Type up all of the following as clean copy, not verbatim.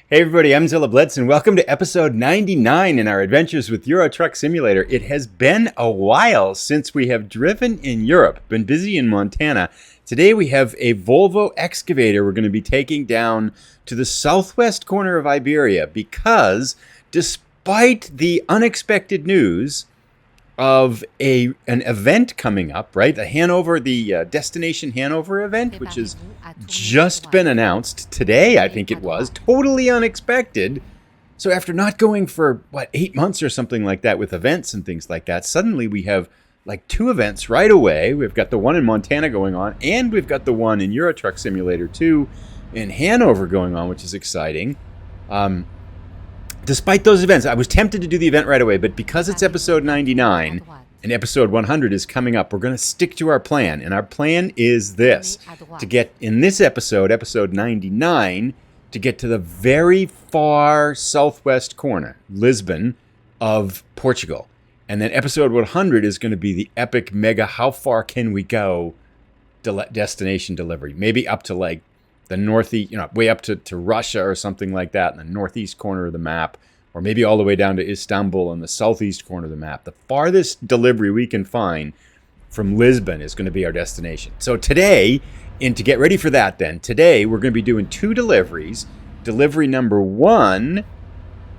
Hey everybody, I'm Zilla Blitz and welcome to episode 99 in our adventures with Euro Truck Simulator. It has been a while since we have driven in Europe, been busy in Montana. Today we have a Volvo excavator we're going to be taking down to the southwest corner of Iberia because despite the unexpected news of an event coming up, right? The Destination Hanover event, which has just been announced today, I think it was. Totally unexpected. So after not going for, 8 months or something like that with events and things like that, suddenly we have like 2 events right away. We've got the one in Montana going on, and we've got the one in Euro Truck Simulator 2 in Hanover going on, which is exciting. Despite those events, I was tempted to do the event right away, but because it's episode 99 and episode 100 is coming up, we're going to stick to our plan. And our plan is this, to get in this episode, episode 99, to get to the very far southwest corner, Lisbon, of Portugal. And then episode 100 is going to be the epic mega how far can we go destination delivery. Maybe up to like the northeast, way up to Russia or something like that in the northeast corner of the map, or maybe all the way down to Istanbul in the southeast corner of the map. The farthest delivery we can find from Lisbon is going to be our destination. So today, and to get ready for that then, today we're going to be doing 2 deliveries. Delivery number 1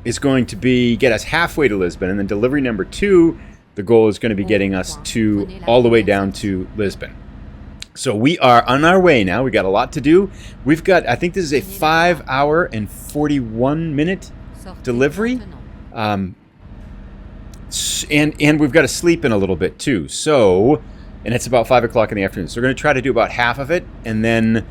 is going to be get us halfway to Lisbon, and then delivery number 2, the goal is going to be getting us to all the way down to Lisbon. So we are on our way now. We got a lot to do. We've got, I think this is a 5-hour and 41-minute delivery. And we've got to sleep in a little bit too. So, and it's about 5 o'clock in the afternoon. So we're going to try to do about half of it and then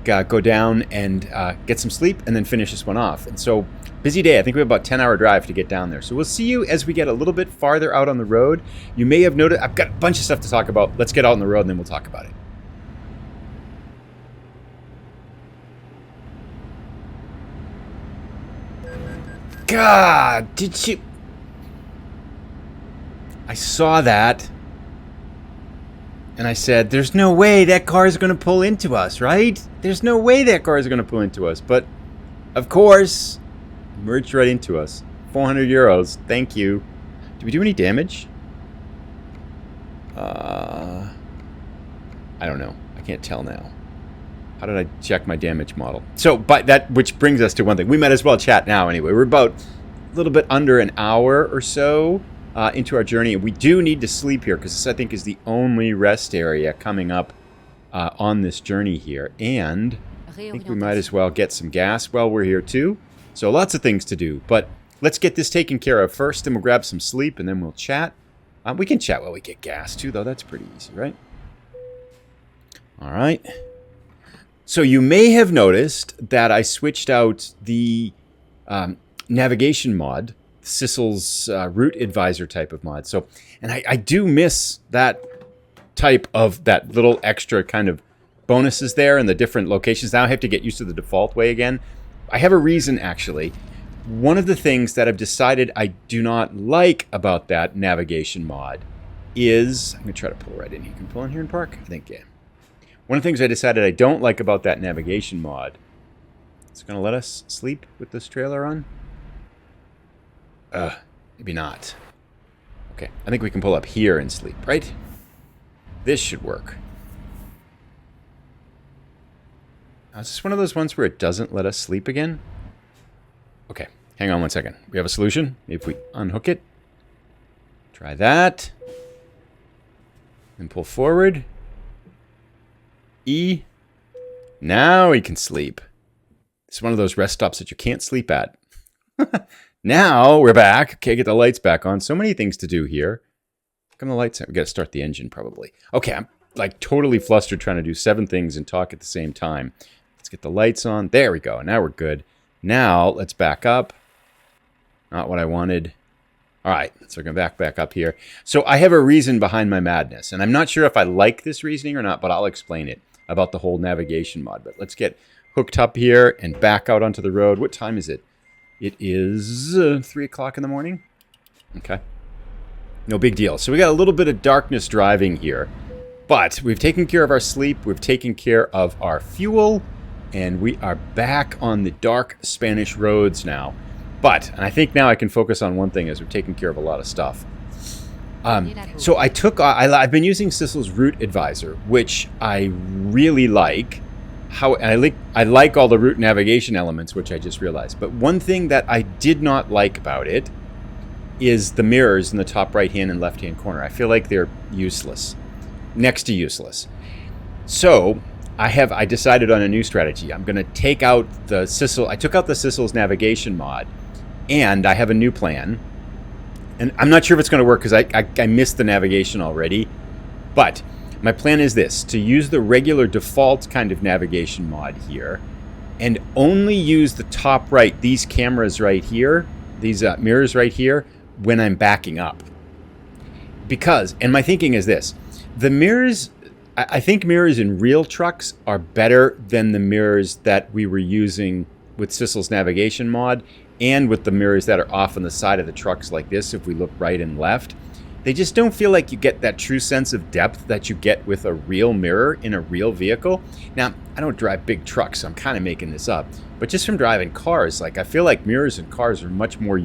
go down and get some sleep and then finish this one off. And so, busy day. I think we have about a 10-hour drive to get down there. So we'll see you as we get a little bit farther out on the road. You may have noticed, I've got a bunch of stuff to talk about. Let's get out on the road and then we'll talk about it. God, did you... I saw that, and I said, there's no way that car is going to pull into us, right? There's no way that car is going to pull into us, but of course, merged right into us. 400 euros, thank you. Did we do any damage? I don't know. I can't tell now. How did I check my damage model? So, but that, which brings us to one thing. We might as well chat now anyway. We're about a little bit under an hour or so into our journey. We do need to sleep here because this, I think, is the only rest area coming up on this journey here. And I think we might as well get some gas while we're here too. So lots of things to do. But let's get this taken care of first, and we'll grab some sleep, and then we'll chat. We can chat while we get gas too, though. That's pretty easy, right? All right. So you may have noticed that I switched out the navigation mod, Sissel's route advisor type of mod. So, and I do miss that type of that little extra kind of bonuses there and the different locations. Now I have to get used to the default way again. I have a reason actually. One of the things that I've decided I do not like about that navigation mod is, I'm going to try to pull right in here. You can pull in here and park? I think, yeah. One of the things I decided I don't like about that navigation mod, it's going to let us sleep with this trailer on? Maybe not. Okay, I think we can pull up here and sleep, right? This should work. Now, is this one of those ones where it doesn't let us sleep again? Okay, hang on one second. We have a solution. Maybe if we unhook it. Try that. And pull forward. E. Now we can sleep. It's one of those rest stops that you can't sleep at. Now we're back. Okay, get the lights back on. So many things to do here. Come the lights out. We got to start the engine probably. Okay, I'm like totally flustered trying to do 7 things and talk at the same time. Let's get the lights on. There we go. Now we're good. Now let's back up. Not what I wanted. All right, so we're going to back up here. So I have a reason behind my madness, and I'm not sure if I like this reasoning or not, but I'll explain it about the whole navigation mod. But let's get hooked up here and back out onto the road. What time is it? It is 3 o'clock in the morning. Okay. No big deal. So we got a little bit of darkness driving here. But we've taken care of our sleep. We've taken care of our fuel. and we are back on the dark Spanish roads now. But, and I think now I can focus on one thing as we've taken care of a lot of stuff. So I've been using Sissel's Route Advisor, which I really like. I like all the route navigation elements, which I just realized. But one thing that I did not like about it is the mirrors in the top right-hand and left-hand corner. I feel like they're useless, next to useless. So I decided on a new strategy. I'm going to take out the Sissel. I took out the Sissel's navigation mod, and I have a new plan. And I'm not sure if it's going to work because I missed the navigation already. But my plan is this, to use the regular default kind of navigation mod here and only use the top right, these cameras right here, these mirrors right here, when I'm backing up. Because, and my thinking is this, the mirrors, I think mirrors in real trucks are better than the mirrors that we were using with Sissel's navigation mod and with the mirrors that are off on the side of the trucks like this, if we look right and left. They just don't feel like you get that true sense of depth that you get with a real mirror in a real vehicle. Now, I don't drive big trucks, so I'm kind of making this up. But just from driving cars, like I feel like mirrors in cars are much more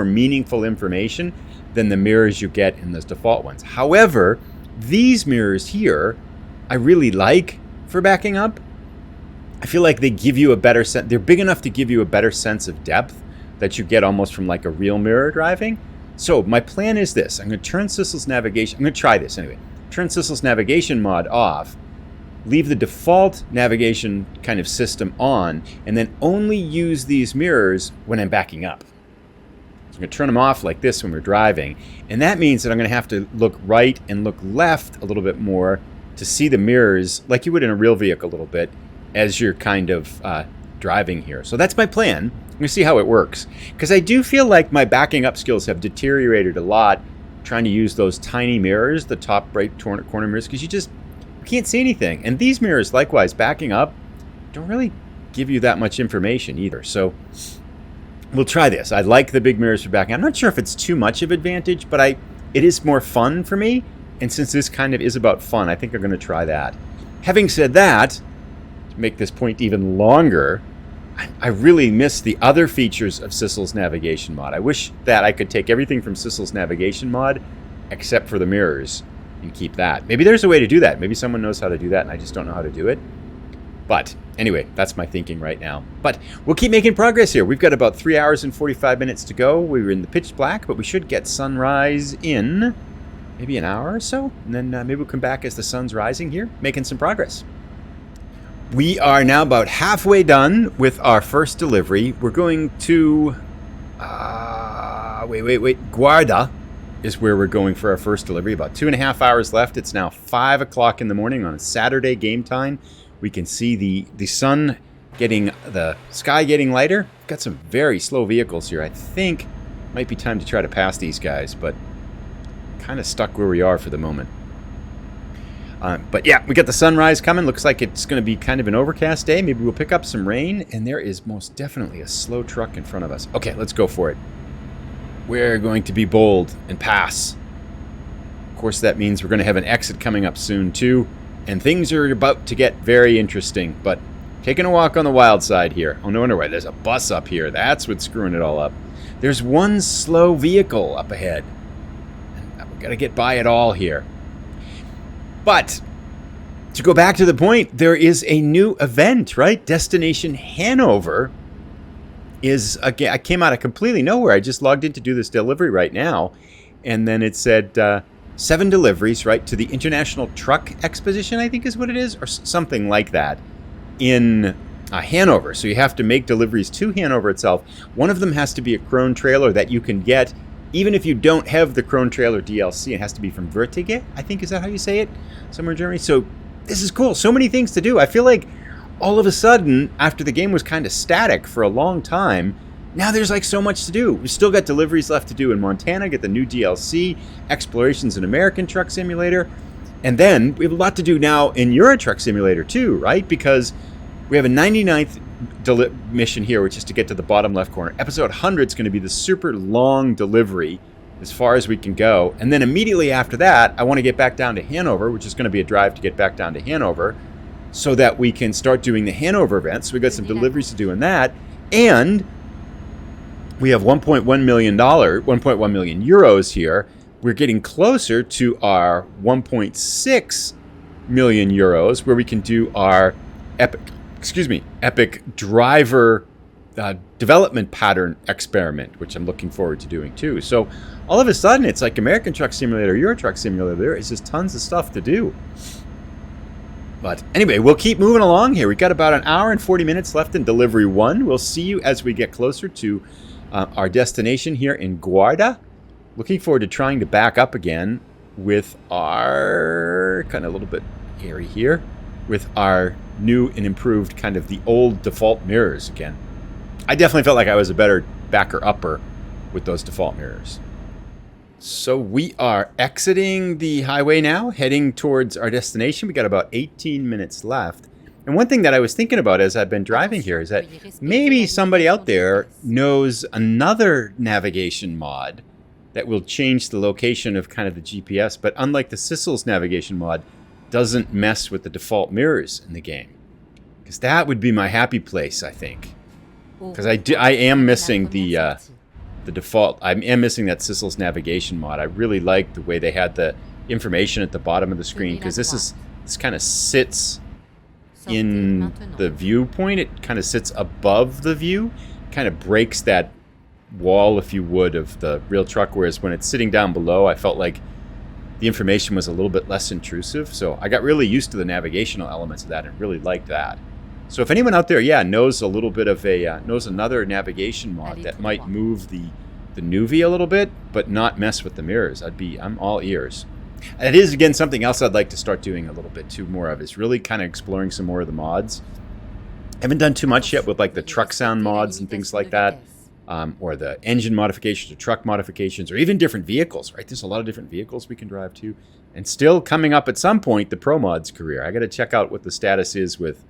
meaningful information than the mirrors you get in those default ones. However, these mirrors here, I really like for backing up. I feel like they give you a better sense. They're big enough to give you a better sense of depth that you get almost from like a real mirror driving. So my plan is this. I'm going to turn Sissel's navigation. I'm going to try this anyway. Turn Sissel's navigation mod off. Leave the default navigation kind of system on. And then only use these mirrors when I'm backing up. So I'm going to turn them off like this when we're driving. And that means that I'm going to have to look right and look left a little bit more to see the mirrors like you would in a real vehicle a little bit as you're kind of driving here. So that's my plan. I'm going to see how it works. Because I do feel like my backing up skills have deteriorated a lot trying to use those tiny mirrors, the top right corner mirrors, because you can't see anything. And these mirrors, likewise, backing up, don't really give you that much information either. So we'll try this. I like the big mirrors for backing. I'm not sure if it's too much of advantage, but it is more fun for me. And since this kind of is about fun, I think I'm going to try that. Having said that, to make this point even longer, I really miss the other features of Sissel's navigation mod. I wish that I could take everything from Sissel's navigation mod except for the mirrors and keep that. Maybe there's a way to do that. Maybe someone knows how to do that and I just don't know how to do it. But anyway, that's my thinking right now. But we'll keep making progress here. We've got about 3 hours and 45 minutes to go. We were in the pitch black, but we should get sunrise in maybe an hour or so. And then maybe we'll come back as the sun's rising here, making some progress. We are now about halfway done with our first delivery. We're going to, Guarda is where we're going for our first delivery. About 2.5 hours left. It's now 5 o'clock in the morning on a Saturday game time. We can see the sun the sky getting lighter. Got some very slow vehicles here. I think it might be time to try to pass these guys, but kind of stuck where we are for the moment. But yeah, we got the sunrise coming. Looks like it's going to be kind of an overcast day. Maybe we'll pick up some rain. And there is most definitely a slow truck in front of us. Okay, let's go for it. We're going to be bold and pass. Of course, that means we're going to have an exit coming up soon, too. And things are about to get very interesting. But taking a walk on the wild side here. Oh, no wonder why. There's a bus up here. That's what's screwing it all up. There's one slow vehicle up ahead. And we've got to get by it all here. But to go back to the point, there is a new event, right? Destination Hanover is, again, I came out of completely nowhere. I just logged in to do this delivery right now. And then it said 7 deliveries, right, to the International Truck Exposition, I think is what it is, or something like that, in Hanover. So you have to make deliveries to Hanover itself. One of them has to be a Krone trailer that you can get even if you don't have the Krone trailer DLC. It has to be from Vertige, I think, is that how you say it? Somewhere in Germany. So this is cool. So many things to do. I feel like all of a sudden, after the game was kind of static for a long time, now there's like so much to do. We've still got deliveries left to do in Montana, get the new DLC, explorations in American Truck Simulator, and then we have a lot to do now in Euro Truck Simulator too, right? Because we have a 99th mission here, which is to get to the bottom left corner. Episode 100 is going to be the super long delivery as far as we can go. And then immediately after that, I want to get back down to Hanover, which is going to be a drive to get back down to Hanover. so that we can start doing the Hanover event. So we got some deliveries to do in that. And we have $1.1 million, 1.1 million euros here. We're getting closer to our 1.6 million euros, where we can do our epic driver development pattern experiment, which I'm looking forward to doing too. So all of a sudden, it's like American Truck Simulator, Euro Truck Simulator. There is just tons of stuff to do. But anyway, we'll keep moving along here. We've got about an hour and 40 minutes left in delivery 1. We'll see you as we get closer to our destination here in Guarda. Looking forward to trying to back up again with our, kind of a little bit hairy here, with our new and improved kind of the old default mirrors again. I definitely felt like I was a better backer-upper with those default mirrors. So we are exiting the highway now, heading towards our destination. We got about 18 minutes left. And one thing that I was thinking about as I've been driving here is that maybe somebody out there knows another navigation mod that will change the location of kind of the GPS, but unlike the Sissel's navigation mod, doesn't mess with the default mirrors in the game. Because that would be my happy place, I think. Because I am missing the default. I am missing that Sissel's navigation mod. I really like the way they had the information at the bottom of the screen, because this kind of sits in the viewpoint. It kind of sits above the view, kind of breaks that wall, if you would, of the real truck, whereas when it's sitting down below, I felt like the information was a little bit less intrusive. So I got really used to the navigational elements of that and really liked that. So if anyone out there, knows a little bit of knows another navigation mod that might move the Nuvi a little bit, but not mess with the mirrors, I'm all ears. And it is, again, something else I'd like to start doing a little bit too more of, is really kind of exploring some more of the mods. I haven't done too much yet with like the truck sound mods and things like that, or the engine modifications or truck modifications, or even different vehicles, right? There's a lot of different vehicles we can drive too. And still coming up at some point, the Pro Mods career. I got to check out what the status is with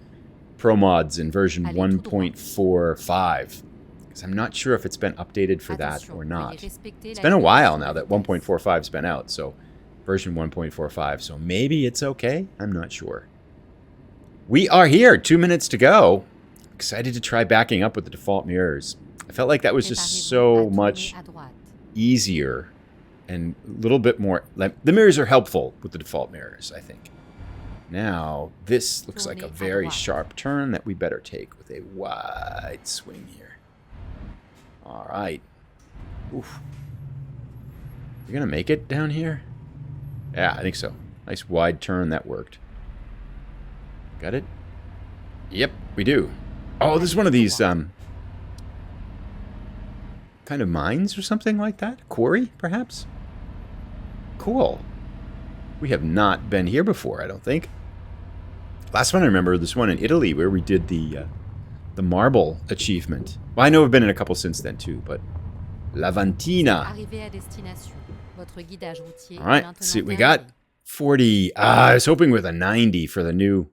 Pro Mods in version 1.45. Because I'm not sure if it's been updated for that or not. It's been a while now that 1.45's been out, so version 1.45. So maybe it's okay. I'm not sure. We are here. 2 minutes to go. Excited to try backing up with the default mirrors. I felt like that was just so much easier and a little bit more. Like, the mirrors are helpful with the default mirrors, I think. Now, this looks like a very sharp turn that we better take with a wide swing here. All right. Oof. You're going to make it down here? Yeah, I think so. Nice wide turn. That worked. Got it? Yep, we do. Oh, this is one of these kind of mines or something like that? Quarry, perhaps? Cool. We have not been here before, I don't think. Last one I remember, this one in Italy, where we did the marble achievement. Well, I know we've been in a couple since then too, but Lavantina. All right, let's see what we got. 40. I was hoping with a 90 for the new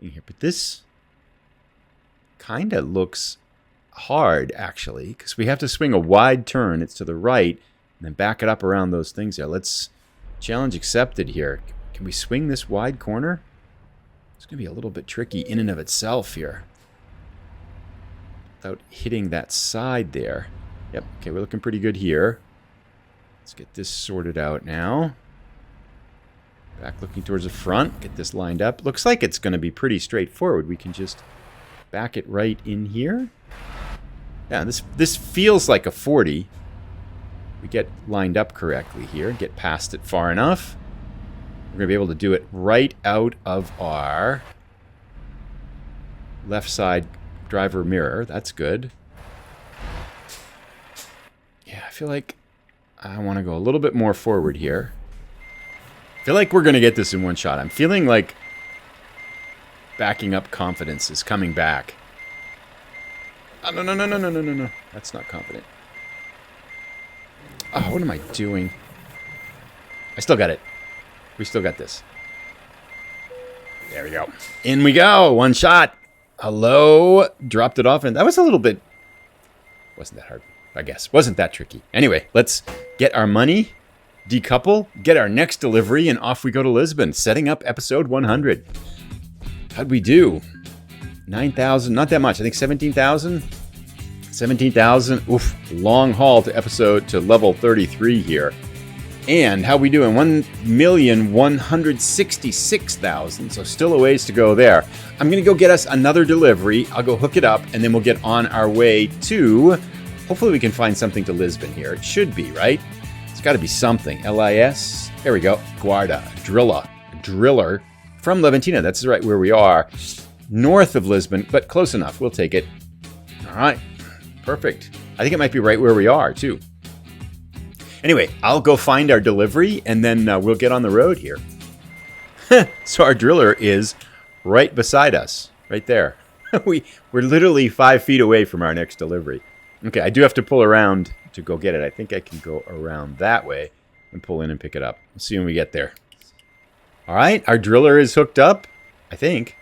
here, but this kind of looks hard, actually, because we have to swing a wide turn. It's to the right, and then back it up around those things there. Let's challenge accepted here. Can we swing this wide corner? It's going to be a little bit tricky in and of itself here, without hitting that side there. Yep, okay, we're looking pretty good here. Let's get this sorted out now. Back looking towards the front, get this lined up. Looks like it's going to be pretty straightforward. We can just back it right in here. Yeah, this feels like a 40. We get lined up correctly here, get past it far enough. We're going to be able to do it right out of our left side driver mirror. That's good. Yeah, I feel like I want to go a little bit more forward here. I feel like we're going to get this in one shot. I'm feeling like backing up confidence is coming back. Oh, no. That's not confident. Oh, what am I doing? I still got it. We still got this. There we go. In we go. One shot. Hello. Dropped it off. And that was a little bit... Wasn't that hard, I guess. Wasn't that tricky. Anyway, let's get our money, decouple, get our next delivery, and off we go to Lisbon, setting up episode 100. How'd we do? 9,000, not that much. I think 17,000. 17,000. Oof, long haul to level 33 here. And how we doing? 1,166,000. So still a ways to go there. I'm going to go get us another delivery. I'll go hook it up, and then we'll get on our way to... Hopefully we can find something to Lisbon here. It should be, right? It's got to be something. LIS. There we go. Guarda. Driller. From Levantina. That's right where we are. North of Lisbon, but close enough. We'll take it. All right. Perfect. I think it might be right where we are, too. Anyway, I'll go find our delivery, and then we'll get on the road here. So our driller is right beside us, right there. We're literally 5 feet away from our next delivery. Okay, I do have to pull around to go get it. I think I can go around that way and pull in and pick it up. We'll see when we get there. All right, our driller is hooked up, I think.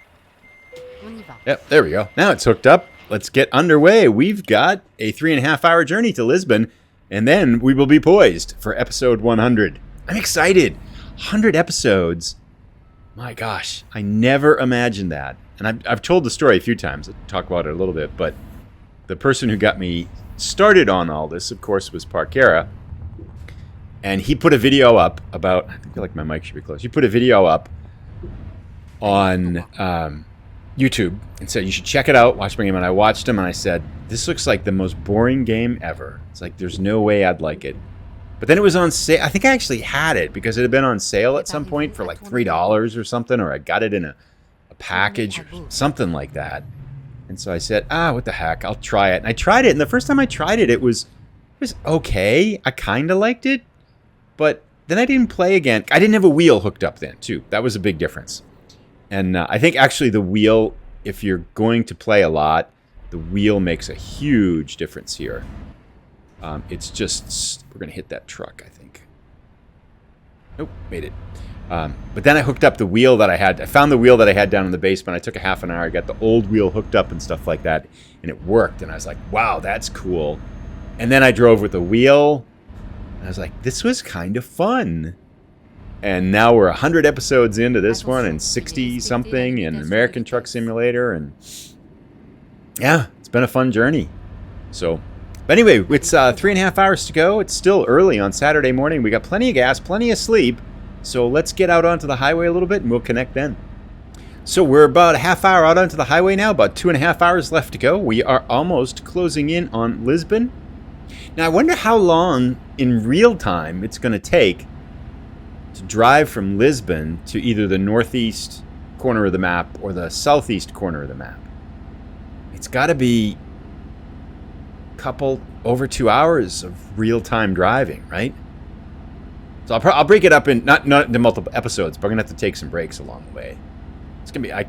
Yep, there we go. Now it's hooked up. Let's get underway. We've got a 3.5-hour journey to Lisbon, and then we will be poised for episode 100. I'm excited. 100 episodes. My gosh, I never imagined that. And I've told the story a few times. I'll talk about it a little bit, but the person who got me started on all this, of course, was Parkera. And he put a video up about... I feel like my mic should be close. He put a video up on... YouTube and said you should check it out, watch my game. And I watched him and I said, this looks like the most boring game ever. It's like there's no way I'd like it. But then it was on sale. I think I actually had it because it had been on sale at some point for like $3 or something, or I got it in a package or something like that. And so I said, what the heck, I'll try it. And I tried it, and the first time I tried it, it was okay. I kind of liked it, but then I didn't play again. I didn't have a wheel hooked up then too. That was a big difference. And I think actually the wheel, if you're going to play a lot, the wheel makes a huge difference here. It's just, we're going to hit that truck, I think. Nope, made it. But then I hooked up the wheel that I had. I found the wheel that I had down in the basement. I took a half an hour. I got the old wheel hooked up and stuff like that. And it worked. And I was like, wow, that's cool. And then I drove with the wheel. And I was like, this was kind of fun. And now we're 100 episodes into this one and 60-something in American Truck Simulator. And yeah, it's been a fun journey. So, but anyway, it's 3.5 hours to go. It's still early on Saturday morning. We got plenty of gas, plenty of sleep. So let's get out onto the highway a little bit and we'll connect then. So we're about a half hour out onto the highway now, about 2.5 hours left to go. We are almost closing in on Lisbon. Now I wonder how long in real time it's going to take to drive from Lisbon to either the northeast corner of the map or the southeast corner of the map. It's got to be a couple, over 2 hours of real-time driving, right? So I'll break it up in, not into multiple episodes, but I'm going to have to take some breaks along the way. It's going to be, I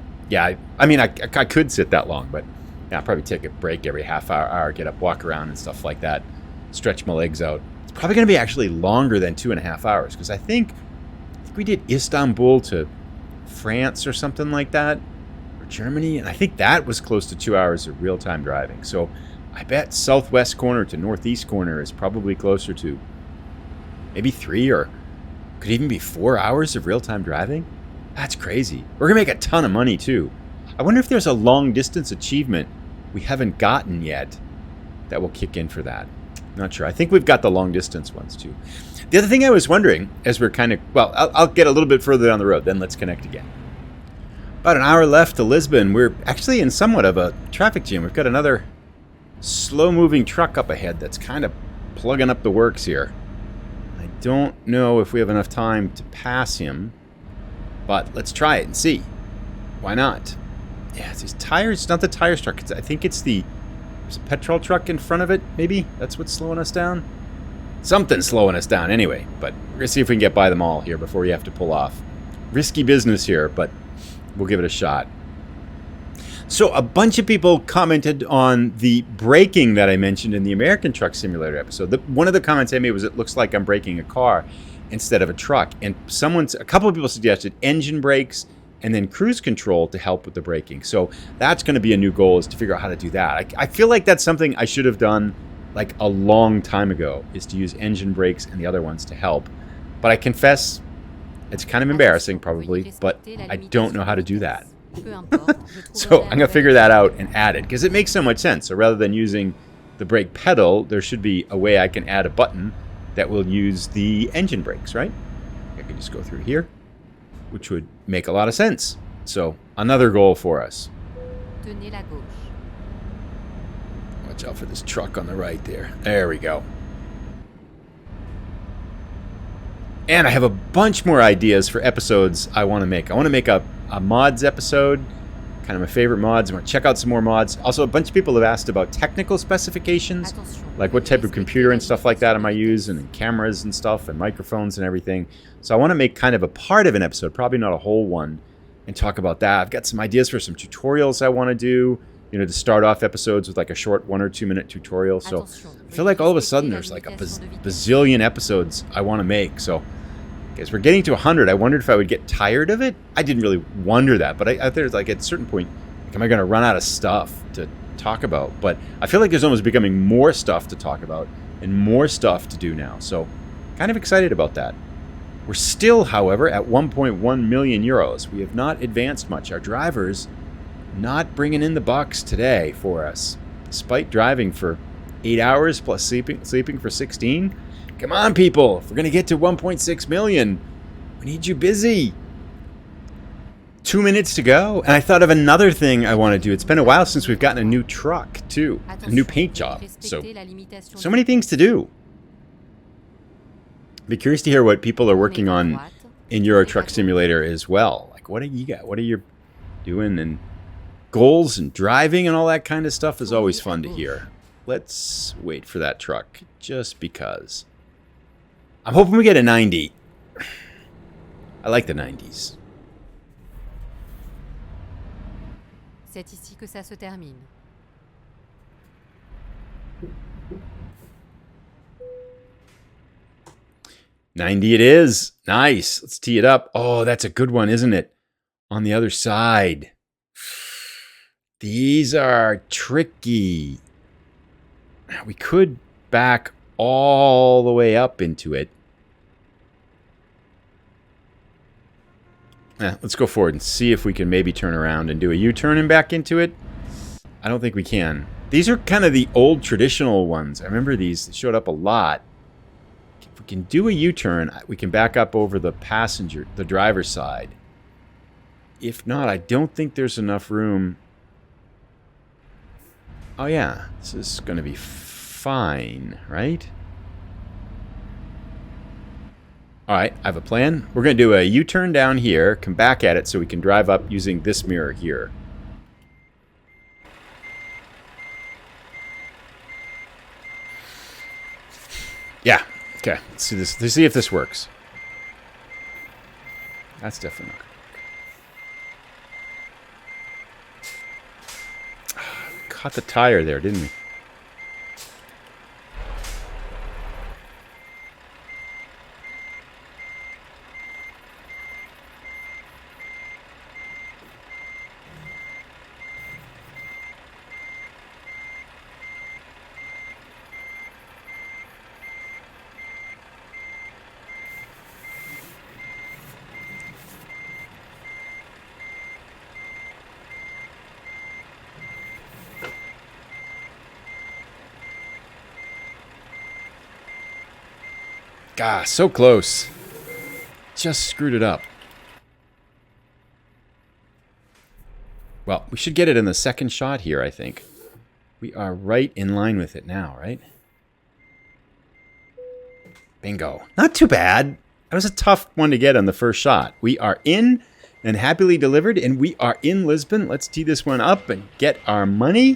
could sit that long, but yeah, I'll probably take a break every half hour, get up, walk around and stuff like that, stretch my legs out. It's probably going to be actually longer than 2.5 hours because I think we did Istanbul to France or something like that, or Germany, and I think that was close to 2 hours of real-time driving. So I bet southwest corner to northeast corner is probably closer to maybe 3 or could even be 4 hours of real-time driving. That's crazy. We're gonna make a ton of money too. I wonder if there's a long-distance achievement we haven't gotten yet that will kick in for that. Not sure. I think we've got the long-distance ones too. The other thing I was wondering, as we're kind of, well, I'll get a little bit further down the road, then let's connect again. About an hour left to Lisbon. We're actually in somewhat of a traffic jam. We've got another slow-moving truck up ahead that's kind of plugging up the works here. I don't know if we have enough time to pass him, but let's try it and see. Why not? Yeah, it's these tires. It's not the tires truck. I think it's there's a petrol truck in front of it, maybe? That's what's slowing us down? Something's slowing us down anyway, but we're going to see if we can get by them all here before we have to pull off. Risky business here, but we'll give it a shot. So a bunch of people commented on the braking that I mentioned in the American Truck Simulator episode. One of the comments I made was it looks like I'm braking a car instead of a truck. And a couple of people suggested engine brakes and then cruise control to help with the braking. So that's going to be a new goal, is to figure out how to do that. I feel like that's something I should have done like a long time ago, is to use engine brakes and the other ones to help. But I confess, it's kind of embarrassing probably, but I don't know how to do that. So I'm going to figure that out and add it because it makes so much sense. So rather than using the brake pedal, there should be a way I can add a button that will use the engine brakes, right? I can just go through here, which would make a lot of sense. So another goal for us. Watch out for this truck on the right there. There we go. And I have a bunch more ideas for episodes I want to make. I want to make a mods episode, kind of my favorite mods. I want to check out some more mods. Also, a bunch of people have asked about technical specifications, like what type of computer and stuff like that am I using, and cameras and stuff, and microphones and everything. So I want to make kind of a part of an episode, probably not a whole one, and talk about that. I've got some ideas for some tutorials I want to do, you know, to start off episodes with like a short 1 or 2 minute tutorial. So I feel like all of a sudden there's like a bazillion episodes I want to make. So as we're getting to 100, I wondered if I would get tired of it. I didn't really wonder that, but I there's like at a certain point, like, am I going to run out of stuff to talk about? But I feel like there's almost becoming more stuff to talk about and more stuff to do now. So kind of excited about that. We're still, however, at 1.1 million euros. We have not advanced much. Our drivers not bringing in the bucks today for us, despite driving for 8 hours plus sleeping for 16. Come on, people. If we're going to get to 1.6 million, we need you busy. 2 minutes to go. And I thought of another thing I want to do. It's been a while since we've gotten a new truck, too. A new paint job. So many things to do. Be curious to hear what people are working on in Euro Truck Simulator as well. Like, what do you got? What are you doing? And goals and driving and all that kind of stuff is always fun to hear. Let's wait for that truck just because. I'm hoping we get a 90. I like the 90s. C'est ici que ça se termine. $90 it is. Nice. Let's tee it up. Oh, that's a good one, isn't it? On the other side. These are tricky. We could back all the way up into it. Let's go forward and see if we can maybe turn around and do a U-turn and back into it. I don't think we can. These are kind of the old traditional ones. I remember these. They showed up a lot. If we can do a U-turn, we can back up over the driver's side. If not, I don't think there's enough room. Oh yeah, this is going to be fine, right? All right, I have a plan. We're going to do a U-turn down here, come back at it so we can drive up using this mirror here. Yeah, okay. Let's see this. Let's see if this works. That's definitely not good. Caught the tire there, didn't we? God, so close. Just screwed it up. Well, we should get it in the second shot here, I think. We are right in line with it now, right? Bingo. Not too bad. That was a tough one to get on the first shot. We are in and happily delivered, and we are in Lisbon. Let's tee this one up and get our money.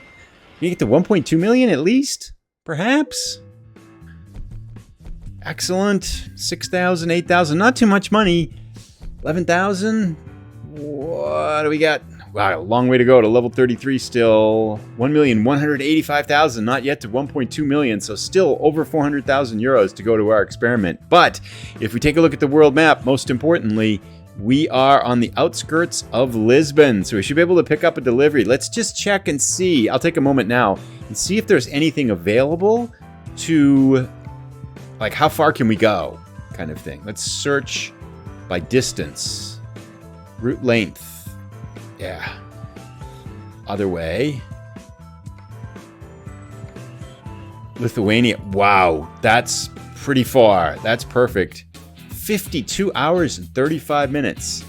We get to 1.2 million at least, perhaps. Excellent. 6,000, 8,000. Not too much money. 11,000. What do we got? Wow, a long way to go to level 33 still. 1,185,000. Not yet to 1.2 million. So still over 400,000 euros to go to our experiment. But if we take a look at the world map, most importantly, we are on the outskirts of Lisbon. So we should be able to pick up a delivery. Let's just check and see. I'll take a moment now and see if there's anything available to... like, how far can we go? Kind of thing. Let's search by distance. Route length. Yeah. Other way. Lithuania. Wow, that's pretty far. That's perfect. 52 hours and 35 minutes.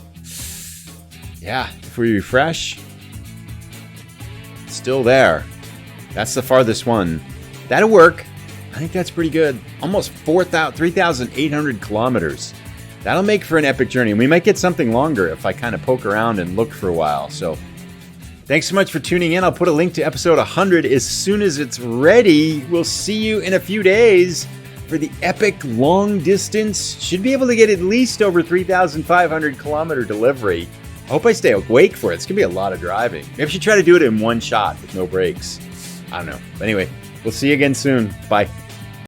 Yeah, if we refresh, still there. That's the farthest one. That'll work. I think that's pretty good. Almost 3,800 kilometers. That'll make for an epic journey. And we might get something longer if I kind of poke around and look for a while. So thanks so much for tuning in. I'll put a link to episode 100 as soon as it's ready. We'll see you in a few days for the epic long distance. Should be able to get at least over 3,500 kilometer delivery. I hope I stay awake for it. It's going to be a lot of driving. Maybe I should try to do it in one shot with no breaks. I don't know. But anyway, we'll see you again soon. Bye.